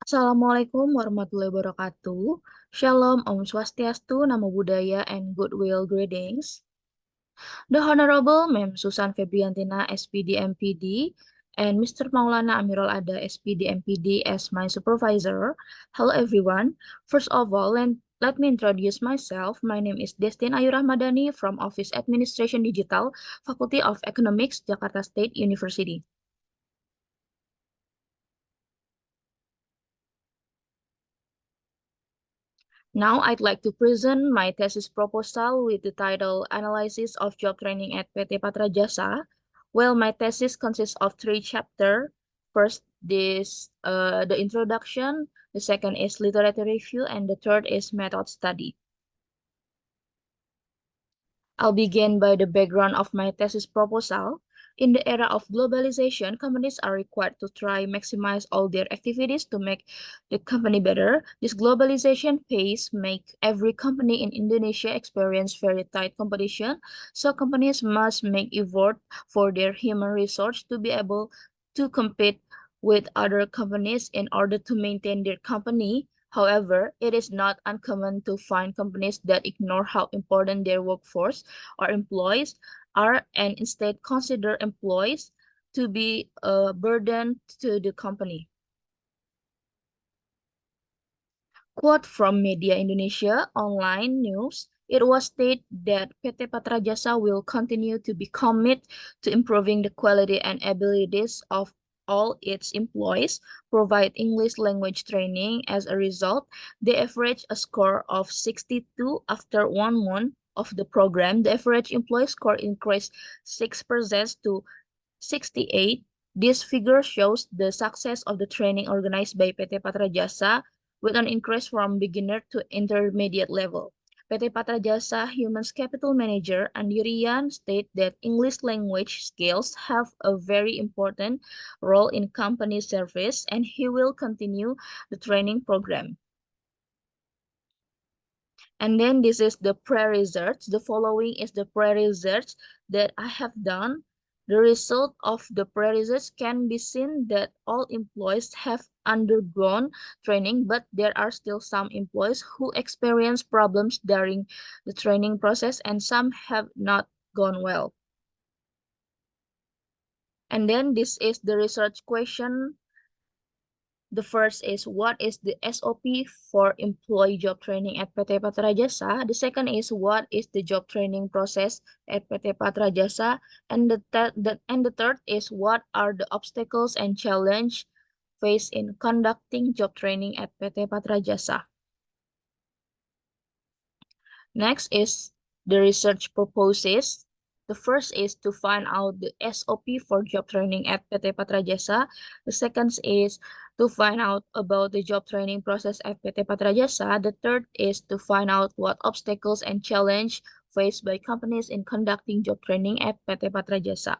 Assalamualaikum warahmatullahi wabarakatuh. Shalom, Om Swastiastu, Namo Buddhaya, and goodwill greetings. The Honorable Ma'am Susan Febriantina, SPD MPD, and Mr. Maulana Amirul Ada, SPD MPD, as my supervisor. Hello, everyone. First of all, let me introduce myself. My name is Destin Ayu Rahmadani from Office Administration Digital, Faculty of Economics, Jakarta State University. Now I'd like to present my thesis proposal with the title Analysis of Job Training at PT Patra Jasa. Well, my thesis consists of three chapters. First, the introduction. The second is literature review, and the third is method study. I'll begin by the background of my thesis proposal. In the era of globalization, companies are required to try maximize all their activities to make the company better. This globalization phase make every company in Indonesia experience very tight competition. So companies must make effort for their human resource to be able to compete with other companies in order to maintain their company. However, it is not uncommon to find companies that ignore how important their workforce or employees are and instead consider employees to be a burden to the company. Quote from Media Indonesia online news, it was stated that PT Patra Jasa will continue to be committed to improving the quality and abilities of all its employees, provide English language training. As a result, they average a score of 62 after 1 month of the program. The average employee score increased 6% to 68. This figure shows the success of the training organized by PT Patra Jasa with an increase from beginner to intermediate level. PT Patra Jasa Human Capital Manager Andirian state that English language skills have a very important role in company service and he will continue the training program. And then this is the pre-research. The following is the pre-research that I have done. The result of the pre-research can be seen that all employees have undergone training, but there are still some employees who experience problems during the training process and some have not gone well. And then this is the research question. The first is what is the SOP for employee job training at PT Patra Jasa? The second is what is the job training process at PT Patra Jasa? And the third is what are the obstacles and challenge faced in conducting job training at PT Patra Jasa? Next is the research proposes. The first is to find out the SOP for job training at PT Patra Jasa. The second is to find out about the job training process at PT Patra Jasa. The third is to find out what obstacles and challenge faced by companies in conducting job training at PT Patra Jasa.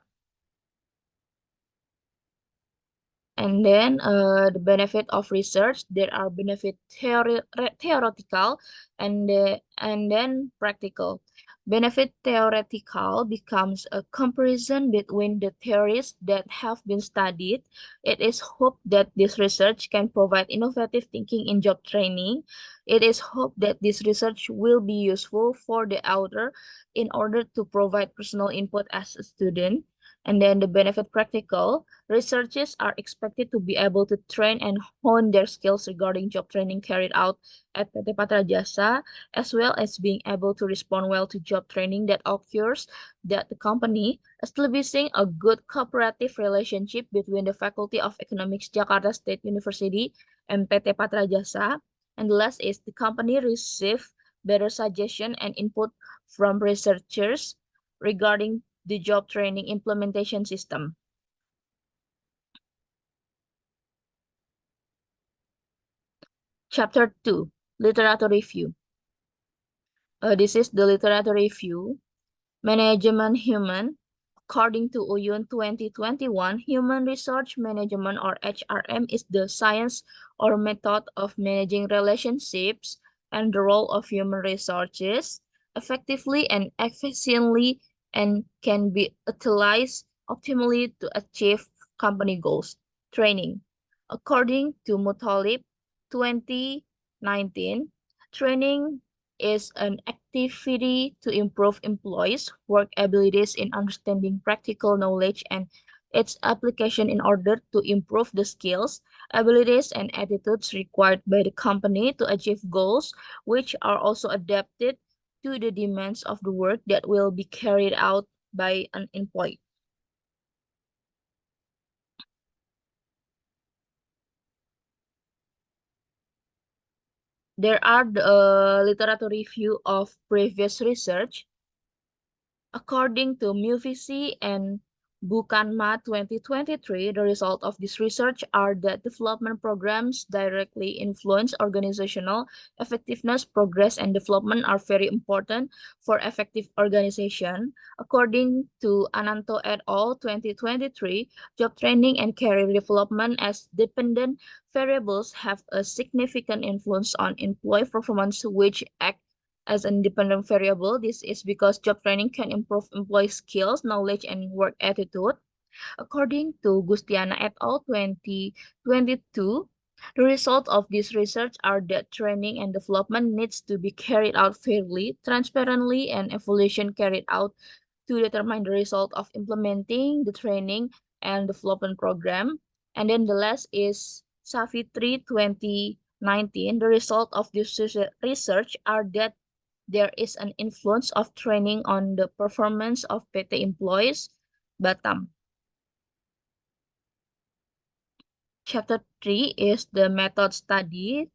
And then the benefit of research, there are benefit theoretical and then practical. Benefit theoretical becomes a comparison between the theories that have been studied. It is hoped that this research can provide innovative thinking in job training. It is hoped that this research will be useful for the author in order to provide personal input as a student. And then the benefit practical, researchers are expected to be able to train and hone their skills regarding job training carried out at PT Patra Jasa, as well as being able to respond well to job training that occurs that the company, establishing a good cooperative relationship between the Faculty of Economics Jakarta State University and PT Patra Jasa. And the last is the company receive better suggestion and input from researchers regarding the job training implementation system. Chapter 2, Literature Review. This is the literature review. Management Human. According to Uyun 2021, Human Resource Management or HRM is the science or method of managing relationships and the role of human resources effectively and efficiently and can be utilized optimally to achieve company goals. Training. According to Muttalib, 2019, training is an activity to improve employees' work abilities in understanding practical knowledge and its application in order to improve the skills, abilities, and attitudes required by the company to achieve goals, which are also adapted to the demands of the work that will be carried out by an employee. There are the literature review of previous research. According to Mufisi and Bukanma 2023, the result of this research are that development programs directly influence organizational effectiveness, progress, and development are very important for effective organization. According to Ananto et al. 2023, job training and career development as dependent variables have a significant influence on employee performance, which act as an independent variable. This is because job training can improve employee skills, knowledge, and work attitude. According to Gustiana et al. 2022, the result of this research are that training and development needs to be carried out fairly, transparently, and evaluation carried out to determine the result of implementing the training and development program. And then the last is Savitri 2019. The result of this research are that there is an influence of training on the performance of PT employees. Batam. Chapter 3 is the method study.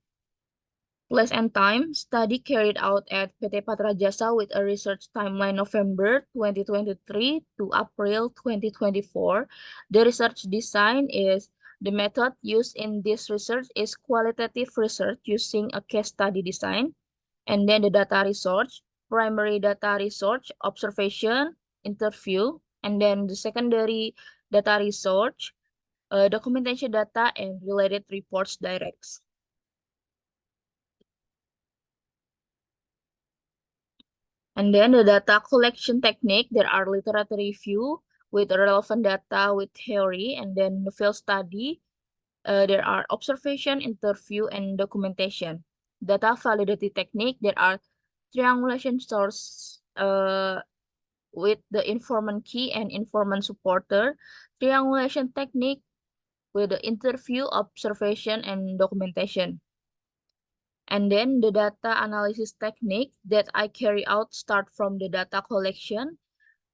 Place and time, study carried out at PT Patra Jasa with a research timeline November 2023 to April 2024. The research design is the method used in this research is qualitative research using a case study design. And then the data research, primary data research, observation, interview, and then the secondary data research, documentation data, and related reports directs. And then the data collection technique, there are literature review with relevant data with theory, and then the field study, there are observation, interview, and documentation. Data validity technique, there are triangulation source with the informant key and informant supporter, triangulation technique with the interview, observation, and documentation. And then the data analysis technique that I carry out start from the data collection,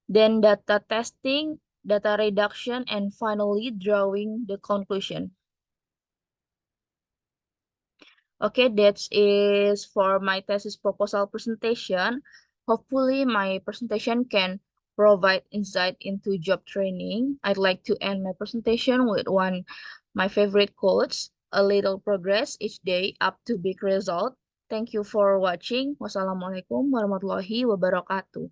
then data testing, data reduction, and finally drawing the conclusion. Okay, that is for my thesis proposal presentation. Hopefully my presentation can provide insight into job training. I'd like to end my presentation with my favorite quotes, a little progress each day up to big result. Thank you for watching. Wassalamualaikum warahmatullahi wabarakatuh.